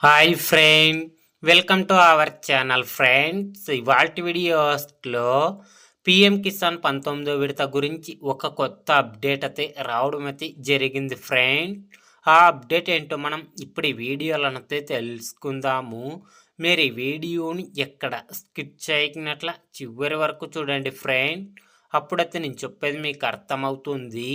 Hi friend, welcome to our channel friends. ఇవాల్టి వీడియోస్లో PM Kisan 19వ విడత గురించి ఒక కొత్త అప్డేట్ అయితే రావడం అయితే జరిగింది ఫ్రెండ్. ఆ అప్డేట్ ఏంటో మనం ఇప్పుడు ఈ వీడియోలనైతే తెలుసుకుందాము. మీరు ఈ వీడియోని ఎక్కడ స్కిప్ చేయనట్ల చివరి వరకు చూడండి ఫ్రెండ్. అప్పుడైతే నేను చెప్పేది మీకు అర్థమవుతుంది.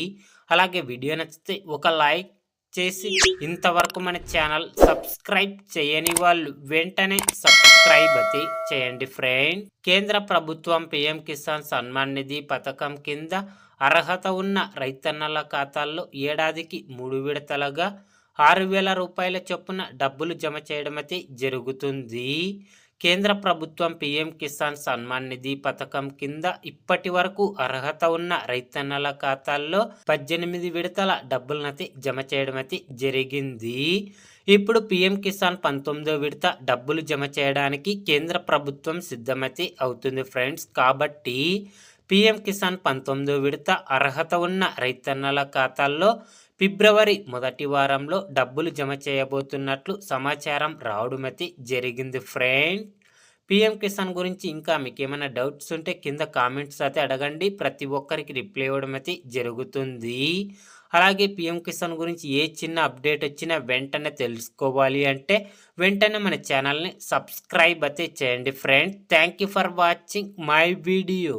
అలాగే వీడియో నచ్చితే ఒక లైక్ చేసి ఇంతవరకు మన ఛానల్ సబ్స్క్రైబ్ చేయని వాళ్ళు వెంటనే సబ్స్క్రైబ్ అయితే చేయండి ఫ్రెండ్. కేంద్ర ప్రభుత్వం పిఎం కిసాన్ సన్మాన్ నిధి పథకం కింద అర్హత ఉన్న రైతన్నల ఖాతాల్లో ఏడాదికి 3 విడతలుగా 6,000 రూపాయల చొప్పున డబ్బులు జమ చేయడం అయితే జరుగుతుంది. కేంద్ర ప్రభుత్వం పిఎం కిసాన్ సన్మాన్ నిధి పథకం కింద ఇప్పటి వరకు అర్హత ఉన్న రైతన్నల ఖాతాల్లో 18 విడతల డబ్బులనైతే జమ చేయడం అయితే జరిగింది. ఇప్పుడు పిఎం కిసాన్ 19వ విడత డబ్బులు జమ చేయడానికి కేంద్ర ప్రభుత్వం సిద్ధమైతే అవుతుంది ఫ్రెండ్స్. కాబట్టి పిఎం కిసాన్ 19వ విడత అర్హత ఉన్న రైతన్నల ఖాతాల్లో ఫిబ్రవరి మొదటి వారంలో డబ్బులు జమ చేయబోతున్నట్లు సమాచారం రావడం అయితే జరిగింది ఫ్రెండ్. పిఎం కిసాన్ గురించి ఇంకా మీకు ఏమైనా డౌట్స్ ఉంటే కింద కామెంట్స్ అయితే అడగండి. ప్రతి ఒక్కరికి రిప్లై ఇవ్వడం అయితే జరుగుతుంది. అలాగే పిఎం కిసాన్ గురించి ఏ చిన్న అప్డేట్ వచ్చినా వెంటనే తెలుసుకోవాలి అంటే వెంటనే మన ఛానల్ని సబ్స్క్రైబ్ అయితే చేయండి friend. Thank you for watching my video.